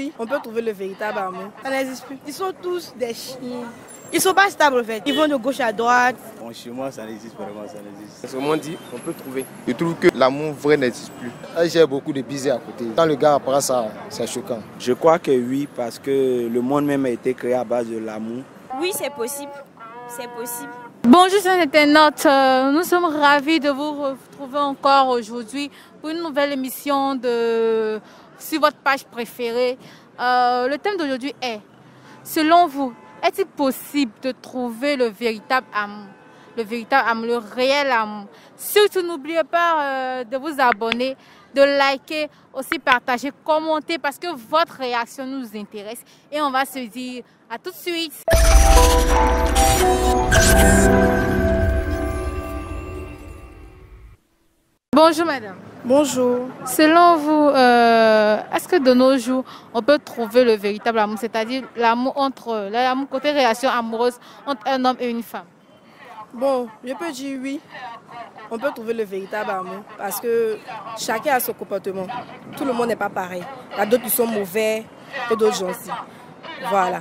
oui, on peut trouver le véritable amour. Ça n'existe plus. Ils sont tous des chiens. Ils sont pas stables en fait. Ils vont de gauche à droite. Bon, chez moi, ça n'existe vraiment, ça n'existe. C'est comment dit, on peut trouver. Je trouve que l'amour vrai n'existe plus. J'ai beaucoup de bisous à côté. Quand le gars apprend ça, c'est choquant. Je crois que oui, parce que le monde même a été créé à base de l'amour. Oui, c'est possible. C'est possible. Bonjour chers internautes, nous sommes ravis de vous retrouver encore aujourd'hui pour une nouvelle émission sur votre page préférée. Le thème d'aujourd'hui est, selon vous, est-il possible de trouver le véritable amour, le réel amour? Surtout n'oubliez pas de vous abonner, de liker, aussi partager, commenter parce que votre réaction nous intéresse et on va se dire à tout de suite. Bonjour madame. Bonjour. Selon vous, est-ce que de nos jours, on peut trouver le véritable amour, c'est-à-dire l'amour côté relation amoureuse entre un homme et une femme? Bon, je peux dire oui. On peut trouver le véritable amour parce que chacun a son comportement. Tout le monde n'est pas pareil. Il y a d'autres qui sont mauvais et d'autres gentils. Voilà.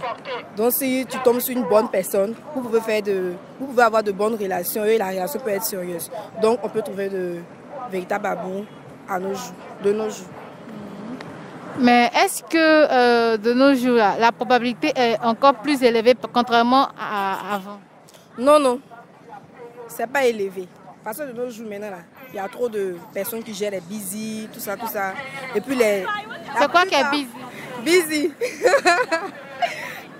Donc si tu tombes sur une bonne personne, vous pouvez avoir de bonnes relations et la relation peut être sérieuse. Donc on peut trouver le véritable amour de nos jours. Mais est-ce que de nos jours, la probabilité est encore plus élevée contrairement à avant? Non, non. C'est pas élevé. Parce que de nos jours maintenant, il y a trop de personnes qui gèrent les busy, tout ça. Et puis c'est quoi qui est busy? Busy.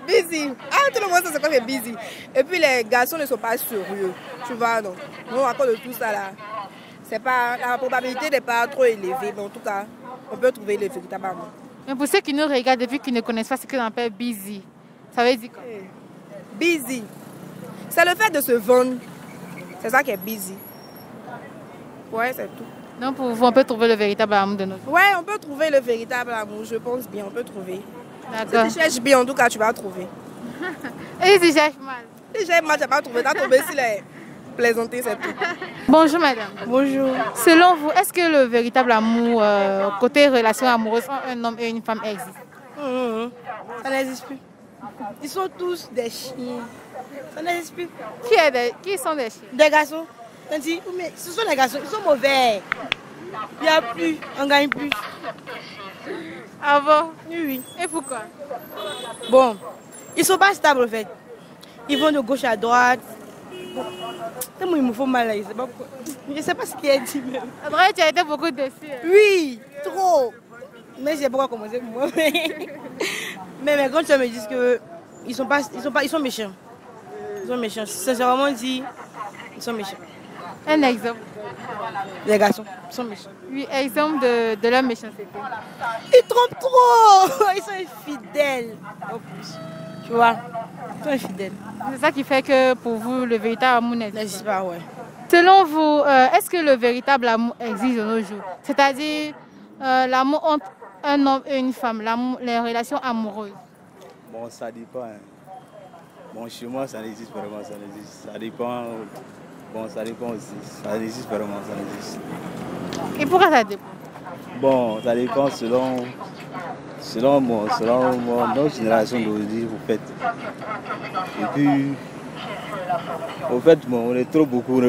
Busy. Ah, tout le monde sait c'est quoi qui est busy. Et puis les garçons ne sont pas sérieux. Tu vois, donc. Non, à cause de tout ça là. La probabilité n'est pas trop élevée, mais en tout cas, on peut trouver le véritable amour. Mais pour ceux qui nous regardent depuis qu'ils ne connaissent pas ce qu'on appelle busy, ça veut dire quoi? Busy. C'est le fait de se vendre. C'est ça qui est busy. Ouais, c'est tout. Donc pour vous, on peut trouver le véritable amour de notre vie? Ouais, on peut trouver le véritable amour, je pense bien, on peut trouver. D'accord. Si tu cherches bien, en tout cas, tu vas trouver. Et si tu cherches mal? Si tu cherches mal, tu vas pas trouver. Tu vas trouver si les plaisanter, c'est tout. Bonjour madame. Bonjour. Selon vous, est-ce que le véritable amour, côté relation amoureuse entre un homme et une femme existe? Ça n'existe plus. Ils sont tous des chiens. Ça n'existe plus. Qui sont des chiens? Des garçons. Mais ce sont des garçons, ils sont mauvais. Il n'y a plus, on ne gagne plus. Ah bon? Oui. Et pourquoi? Bon, ils ne sont pas stables en fait. Ils vont de gauche à droite. Bon. Il me faut mal là, je ne sais pas ce qu'il a dit même. Après, tu as été beaucoup déçu. Oui, trop. Mais je sais pas quoi commencer pour moi. Mais mes grands me disent qu'ils sont méchants. Ils sont méchants. Sincèrement dit, ils sont méchants. Un exemple. Les garçons, ils sont méchants. Oui, exemple de leur méchanceté. Ils trompent trop. Ils sont infidèles. En plus. Tu vois, ils sont infidèles. C'est ça qui fait que pour vous, le véritable amour n'existe pas. Ouais. Selon vous, est-ce que le véritable amour existe de nos jours? C'est-à-dire l'amour entre un homme et une femme, les relations amoureuses? Bon, ça dépend. Hein. Bon, chez moi, ça n'existe vraiment, ça n'existe. Ça dépend. Bon, ça dépend aussi. Ça existe vraiment, ça existe. Et pourquoi ça dépend? Bon, ça dépend selon notre génération d'aujourd'hui, vous faites. Et puis, au fait, bon, on est trop beaucoup,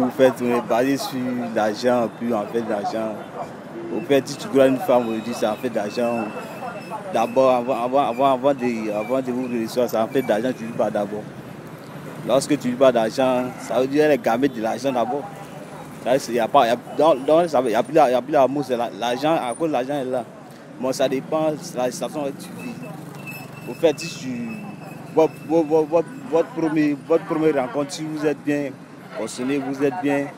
en fait, on est basé sur l'argent, puis en fait, l'argent. Au fait, si tu crois une femme aujourd'hui, ça en fait d'argent. D'abord, avant de vous recevoir, ça en fait d'argent, tu ne vis pas d'abord. Lorsque tu ne vis pas d'argent, ça veut dire qu'elle est gamée de l'argent d'abord. Il n'y a plus l'amour, c'est l'argent, à cause de l'argent est là. Bon, ça dépend de la situation où tu vis. Au fait, si votre première rencontre, si vous êtes bien consommé, vous êt bien,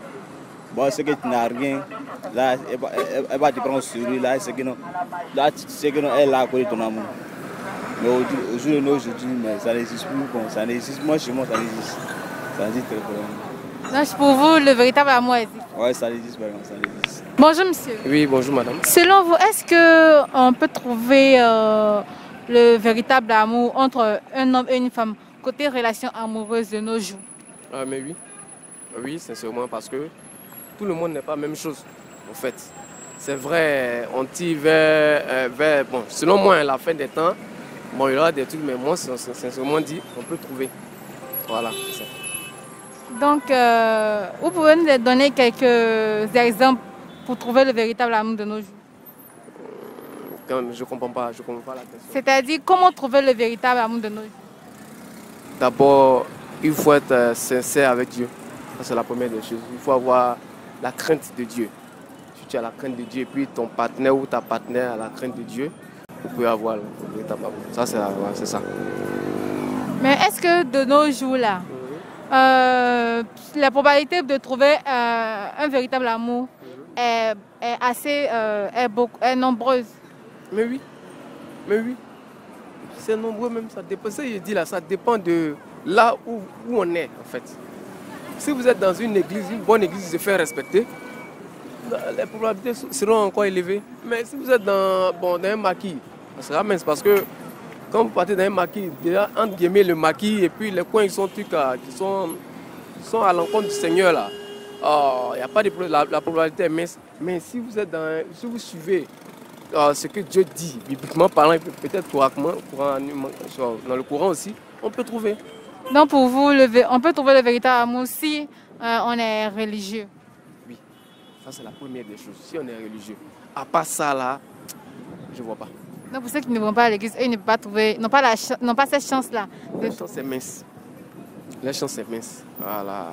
bon, c'est que tu n'as rien, là, elle va te prendre au sérieux, là, c'est que non, là, tu sais que non, elle est là à côté de ton amour. Mais aujourd'hui, mais ça n'existe plus, bon, ça n'existe, moi, chez moi, ça n'existe. Ça n'existe très vraiment. Donc, pour vous, le véritable amour existe? Oui, ça existe vraiment, ça existe. Bonjour monsieur. Oui, bonjour madame. Selon vous, est-ce qu'on peut trouver le véritable amour entre un homme et une femme, côté relation amoureuse de nos jours? Mais oui. Oui, sincèrement, parce que tout le monde n'est pas la même chose, en fait. c'est vrai, on tire vers, bon, selon moi, à la fin des temps, bon, il y aura des trucs, mais moi, sincèrement dit, on peut trouver. Voilà, c'est ça. Donc, vous pouvez nous donner quelques exemples pour trouver le véritable amour de nos jours? Quand même, je ne comprends pas la question. C'est-à-dire, comment trouver le véritable amour de nos jours? D'abord, il faut être sincère avec Dieu. Ça, c'est la première des choses. Il faut avoir la crainte de Dieu. Si tu as la crainte de Dieu et puis ton partenaire ou ta partenaire a la crainte de Dieu, vous pouvez avoir le véritable amour. Ça, c'est ça. Mais est-ce que de nos jours-là, la probabilité de trouver un véritable amour est nombreuse? Mais oui. C'est nombreux même, ça dépend. Ce que je dis là, ça dépend de là où on est en fait. Si vous êtes dans une église, une bonne église qui se fait respecter, les probabilités seront encore élevées. Mais si vous êtes dans un maquis, ça sera mince parce que quand vous partez dans un maquis, déjà entre guillemets le maquis et puis les coins ils sont trucs qui sont à l'encontre du Seigneur là. Il n'y a pas de la probabilité est mince. Mais si vous êtes si vous suivez ce que Dieu dit, bibliquement parlant, peut-être couramment, dans le courant aussi, on peut trouver. Donc pour vous, on peut trouver le véritable amour si on est religieux? Oui, ça c'est la première des choses, si on est religieux. À part ça là, je ne vois pas. Donc pour ceux qui ne vont pas à l'église, eux n'ont pas cette chance-là. La chance est mince. La chance est mince. Voilà.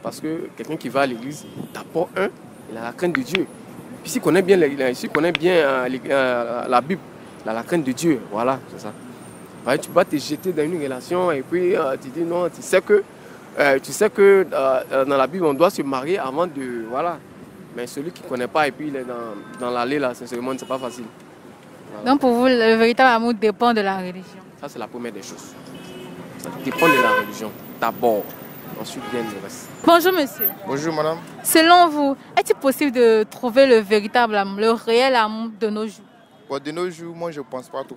Parce que quelqu'un qui va à l'église, d'abord il a la crainte de Dieu. Puis s'il connaît bien, la Bible, il a la crainte de Dieu. Voilà, c'est ça. Tu vas te jeter dans une relation et puis tu dis non, tu sais que dans la Bible, on doit se marier avant de... Voilà. Mais celui qui ne connaît pas et puis il est dans l'allée, là, sincèrement, c'est pas facile. Voilà. Donc pour vous, le véritable amour dépend de la religion? Ça, c'est la première des choses. Ça dépend de la religion, d'abord. Ensuite vient le reste. Bonjour monsieur. Bonjour madame. Selon vous, est-il possible de trouver le véritable amour, le réel amour de nos jours? Bon, de nos jours, moi je ne pense pas tout.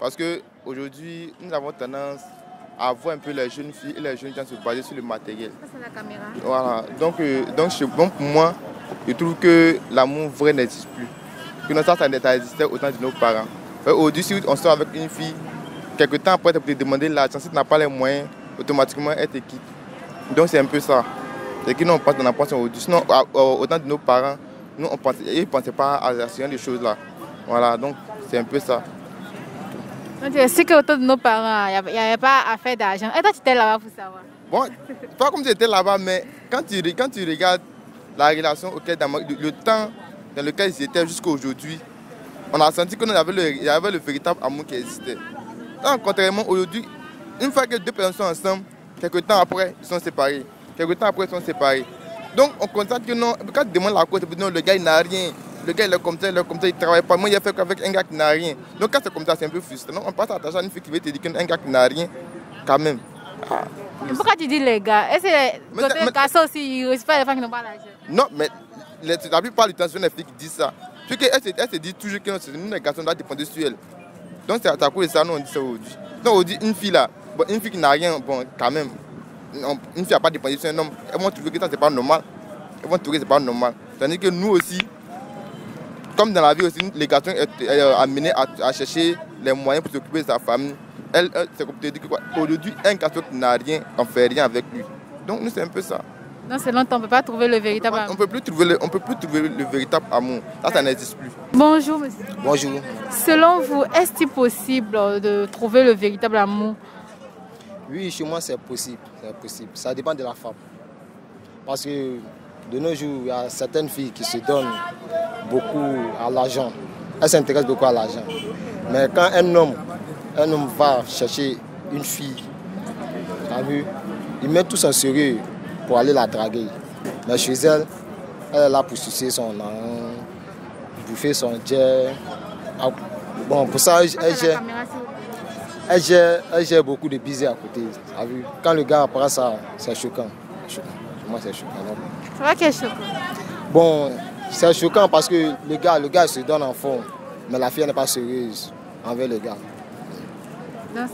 Parce qu'aujourd'hui, nous avons tendance à voir un peu les jeunes filles et les jeunes gens se baser sur le matériel. Ça c'est la caméra. Voilà. Donc pour moi, je trouve que l'amour vrai n'existe plus. Que notre ça existait au temps de nos parents. Aujourd'hui, si on sort avec une fille, quelque temps après, tu peux te demander l'argent. Si tu n'as pas les moyens, automatiquement, elle te quitte. Donc c'est un peu ça. C'est que nous on pense dans la pensée aujourd'hui. Sinon, au temps de nos parents, ils ne pensaient pas à ce genre de choses-là. Voilà, donc c'est un peu ça. Donc tu sais qu'au temps de nos parents, il n'y avait pas à faire d'argent. Et toi, tu étais là-bas pour savoir? Bon, pas comme j'étais là-bas, mais quand tu regardes la relation le temps dans lequel ils étaient jusqu'à aujourd'hui, on a senti qu'il y avait le véritable amour qui existait. Donc, contrairement aujourd'hui, une fois que deux personnes sont ensemble, quelques temps après, ils sont séparés. Donc, on constate que non, quand tu demandes la cause, non, le gars, il n'a rien. Le gars, il est comme ça, il ne travaille pas. Moi, il a fait qu'avec un gars qui n'a rien. Donc, quand c'est comme ça, c'est un peu frustrant. Donc, on passe à à une fille qui veut te dire qu'un gars qui n'a rien, quand même. Pourquoi tu dis les gars? Est-ce que les garçons aussi, ils respectent les femmes qui n'ont pas l'argent? Non, mais la plupart du temps, ce sont les filles qui disent ça. Parce qu'elles se disent toujours que nous, les garçons, doivent dépendre sur elles. Donc, c'est à cause de ça, nous, on dit ça aujourd'hui. Donc, aujourd'hui, une fille là, une fille qui n'a rien, bon, quand même. Une fille n'a pas dépendé sur un homme, elles vont trouver que ça c'est pas normal. Tandis que nous aussi, comme dans la vie aussi, les garçons sont amenés à chercher les moyens pour s'occuper de sa famille. C'est comme te dire qu'aujourd'hui, un garçon qui n'a rien, on ne fait rien avec lui. Donc nous c'est un peu ça. Non, c'est longtemps, on ne peut pas trouver le véritable amour. On ne peut plus trouver le véritable amour. Ça n'existe plus. Bonjour monsieur. Bonjour. Selon vous, est-il possible de trouver le véritable amour? Oui, chez moi, c'est possible. Ça dépend de la femme. Parce que de nos jours, il y a certaines filles qui se donnent beaucoup à l'argent. Elles s'intéressent beaucoup à l'argent. Mais quand un homme va chercher une fille, il met tout son sérieux pour aller la draguer. Mais chez elle, elle est là pour sucer son an, bouffer son jet. Bon, pour ça, elle gère beaucoup de baisers à côté. Quand le gars apprend ça, c'est choquant. Pour moi, c'est choquant. C'est vrai qu'il est choquant. Bon, c'est choquant parce que le gars se donne en fond, mais la fille n'est pas sérieuse envers le gars. Donc,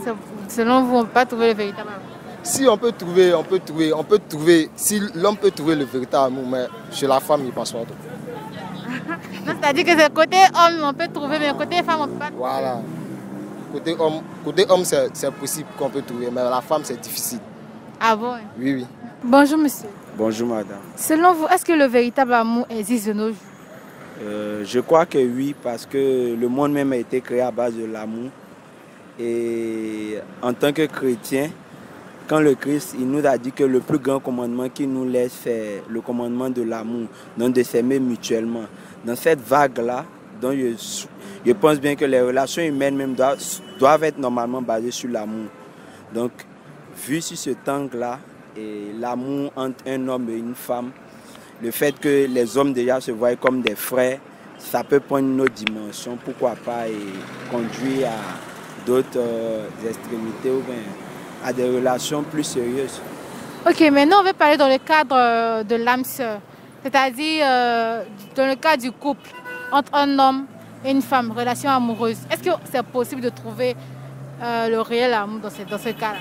selon vous, on ne peut pas trouver le véritable amour? Si on peut trouver, si l'homme peut trouver le véritable amour, mais chez la femme, il passe pas tout. C'est-à-dire que c'est côté homme, on peut trouver, mais côté femme, on peut pas trouver. Voilà. Côté homme c'est possible qu'on peut trouver, mais la femme, c'est difficile. Ah bon? Oui, oui. Bonjour, monsieur. Bonjour madame. Selon vous, est-ce que le véritable amour existe de nos jours? Je crois que oui, parce que le monde même a été créé à base de l'amour. Et en tant que chrétien, quand le Christ il nous a dit que le plus grand commandement qu'il nous laisse, c'est le commandement de l'amour, donc de s'aimer mutuellement. Dans cette vague-là, je pense bien que les relations humaines même doivent être normalement basées sur l'amour. Donc, vu sur cet angle-là, et l'amour entre un homme et une femme, le fait que les hommes déjà se voient comme des frères, ça peut prendre une autre dimension, pourquoi pas, et conduire à d'autres extrémités ou bien à des relations plus sérieuses. Ok, maintenant on va parler dans le cadre de l'âme sœur, c'est-à-dire dans le cadre du couple entre un homme et une femme, relation amoureuse. Est-ce que c'est possible de trouver le réel amour dans ce cas-là?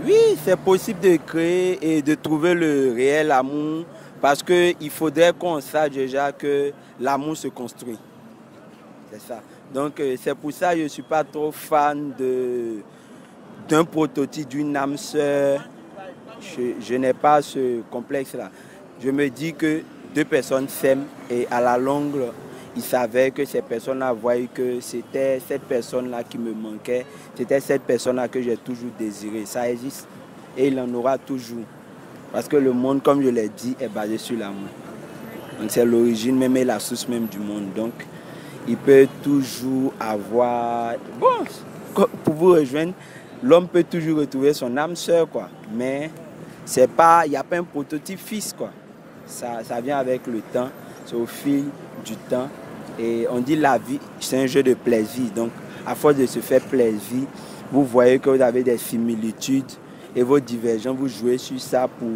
Oui, c'est possible de créer et de trouver le réel amour parce qu'il faudrait qu'on sache déjà que l'amour se construit. C'est ça. Donc c'est pour ça que je ne suis pas trop fan d'un prototype, d'une âme sœur. Je n'ai pas ce complexe-là. Je me dis que deux personnes s'aiment et à la longue, il savait que ces personnes-là voyaient que c'était cette personne-là qui me manquait. C'était cette personne-là que j'ai toujours désiré. Ça existe et il en aura toujours. Parce que le monde, comme je l'ai dit, est basé sur l'amour. Donc c'est l'origine même et la source même du monde. Donc il peut toujours avoir... Bon, pour vous rejoindre, l'homme peut toujours retrouver son âme sœur, quoi. Mais il n'y a pas un prototype fixe, quoi. Ça vient avec le temps, c'est au fil du temps. Et on dit la vie, c'est un jeu de plaisir. Donc, à force de se faire plaisir, vous voyez que vous avez des similitudes et vos divergences, vous jouez sur ça pour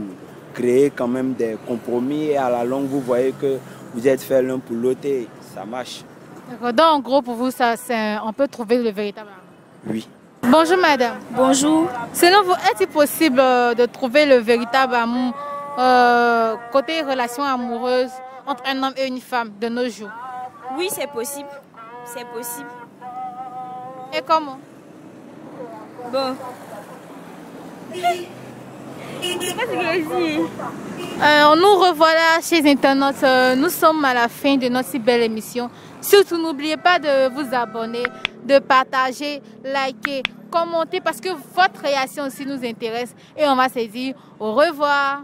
créer quand même des compromis. Et à la longue, vous voyez que vous êtes fait l'un pour l'autre et ça marche. D'accord. Donc, en gros, pour vous, on peut trouver le véritable amour? Oui. Bonjour, madame. Bonjour. Selon vous, est-il possible de trouver le véritable amour côté relation amoureuse entre un homme et une femme de nos jours? Oui, c'est possible. C'est possible. Et comment? Bon. C'est pas ce que je dis. Nous revoilà chez Internautes. Nous sommes à la fin de notre si belle émission. Surtout, n'oubliez pas de vous abonner, de partager, liker, commenter parce que votre réaction aussi nous intéresse. Et on va se dire au revoir.